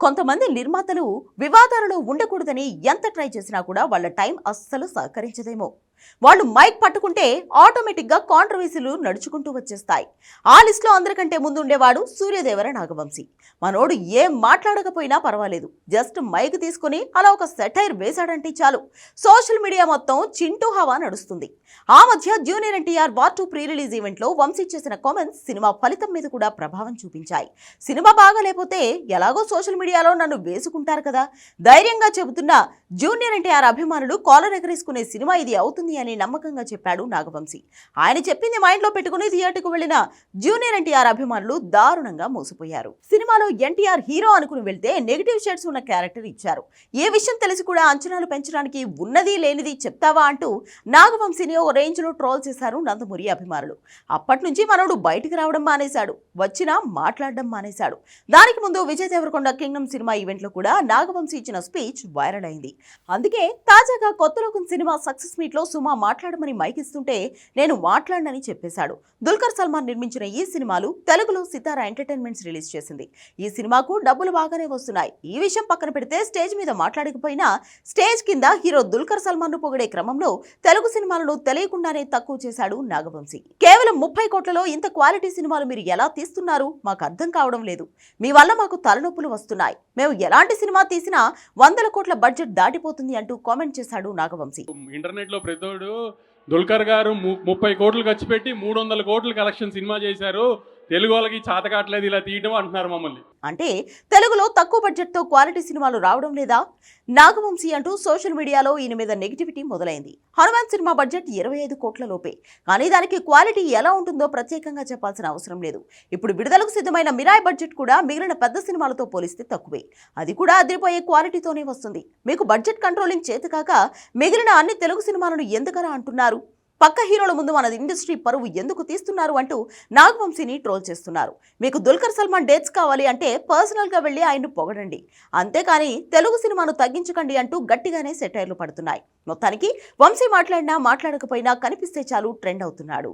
కొంతమంది నిర్మాతలు వివాదాలలో ఉండకూడదని ఎంత ట్రై చేసినా కూడా వాళ్ళ టైం అస్సలు సహకరించదేమో. వాళ్ళు మైక్ పట్టుకుంటే ఆటోమేటిక్ గా కాంట్రవర్సీలు నడుచుకుంటూ వచ్చేస్తాయి. ఆ లిస్ట్ లో అందరికంటే ముందు ఉండేవాడు సూర్యదేవర నాగవంశీ. మనోడు ఏం మాట్లాడకపోయినా పర్వాలేదు, జస్ట్ మైక్ తీసుకుని అలా ఒక సెటైర్ వేశాడంటే చాలు సోషల్ మీడియా మొత్తం చింటూ హవా నడుస్తుంది. ఆ మధ్య junior NTR war 2 pre release event లో వంశీ చేసిన కామెంట్స్ సినిమా ఫలితం మీద కూడా ప్రభావం చూపించాయి. సినిమా బాగా లేకపోతే ఎలాగో సోషల్ మీడియాలో నన్ను వేసుకుంటారు కదా, ధైర్యంగా చెబుతున్న జూనియర్ ఎన్టీఆర్ అభిమానులు కాలర్ ఎగరేసుకునే సినిమా ఇది అవుతుంది అని నమ్మకంగా చెప్పాడు నాగవంశీ. ఆయన చెప్పింది మైండ్ లో పెట్టుకుని థియేటర్కు వెళ్లిన జూనియర్ ఎన్టీఆర్ అభిమానులు దారుణంగా మోసపోయారు. సినిమాలో ఎన్టీఆర్ హీరో అనుకుని వెళ్తే నెగిటివ్ షేడ్స్ ఉన్న క్యారెక్టర్ ఇచ్చారు. ఏ విషయం తెలిసి కూడా అంచనాలు పెంచడానికి ఉన్నది లేనిది చెప్తావా అంటూ నాగవంశీని ఓ రేంజ్ లో ట్రోల్ చేశారు నందమూరి అభిమానులు. అప్పటి నుంచి మనోడు బయటికి రావడం మానేశాడు, వచ్చినా మాట్లాడడం మానేశాడు. దానికి ముందు విజయ్ దేవరకొండ కింగ్డమ్ సినిమా ఈవెంట్ లో కూడా నాగవంశీ ఇచ్చిన స్పీచ్ వైరల్ అయింది. అందుకే తాజాగా కొత్త లోకం సినిమా సక్సెస్ మీట్ లో సుమా మాట్లాడమని మైక్ ఇస్తుంటే నేను మాట్లాడనని చెప్పేశాడు. దుల్కర్ సల్మాన్ నిర్మించిన ఈ సినిమాలు తెలుగులో సితారా ఎంటర్టైన్మెంట్స్ రిలీజ్ చేసింది. ఈ సినిమాకు డబ్బులు బాగానే వస్తున్నాయి. ఈ విషయం పక్కన పెడితే స్టేజ్ మీద మాట్లాడకపోయినా స్టేజ్ కింద హీరో దుల్కర్ సల్మాన్ ను పొగిడే క్రమంలో తెలుగు సినిమాలను తెలియకుండానే తక్కువ చేశాడు నాగవంశీ. కేవలం 30 కోట్లలో ఇంత క్వాలిటీ సినిమాలు మీరు ఎలా తీస్తున్నారు, మాకు అర్థం కావడం లేదు. మీ వల్ల మాకు తలనొప్పులు వస్తున్నాయి. మేము ఎలాంటి సినిమా తీసినా 100 కోట్ల బడ్జెట్ దాటిపోతుంది అంటూ కామెంట్ చేశాడు నాగవంశీ. ఇంటర్నెట్ లో ప్రతివాడు దుల్కర్ గారు 30 కోట్లు ఖర్చు పెట్టి 300 కోట్లు కలెక్షన్ సినిమా చేశారు, తెలుగు వాళ్ళకి చాతకాట్లేదు ఇలా తీయడం అంటున్నారు మమ్మల్ని. అంటే తెలుగులో తక్కువ బడ్జెట్ తో క్వాలిటీ సినిమాలు రావడం లేదా నాగవంశీ అంటూ సోషల్ మీడియాలో ఈయన మీద నెగిటివిటీ మొదలైంది. హనుమాన్ సినిమా బడ్జెట్ 25 కోట్ల లోపే, కానీ దానికి క్వాలిటీ ఎలా ఉంటుందో ప్రత్యేకంగా చెప్పాల్సిన అవసరం లేదు. ఇప్పుడు విడుదలకు సిద్ధమైన మిరాయ్ బడ్జెట్ కూడా మిగిలిన పెద్ద సినిమాలతో పోలిస్తే తక్కువే. అది కూడా అదిరిపోయే క్వాలిటీతోనే వస్తుంది. మీకు బడ్జెట్ కంట్రోలింగ్ చేతకాక మిగిలిన అన్ని తెలుగు సినిమాలను ఎందుకలా అంటున్నారు? పక్క హీరోల ముందు మన ఇండస్ట్రీ పరువు ఎందుకు తీస్తున్నారు అంటూ నాగవంశీని ట్రోల్ చేస్తున్నారు. మీకు దుల్కర్ సల్మాన్ డేట్స్ కావాలి అంటే పర్సనల్ గా వెళ్లి ఆయన్ను పొగడండి, అంతేకాని తెలుగు సినిమాను తగ్గించకండి అంటూ గట్టిగానే సెటైర్లు పడుతున్నాయి. మొత్తానికి వంశీ మాట్లాడినా మాట్లాడకపోయినా కనిపిస్తే చాలు ట్రెండ్ అవుతున్నాడు.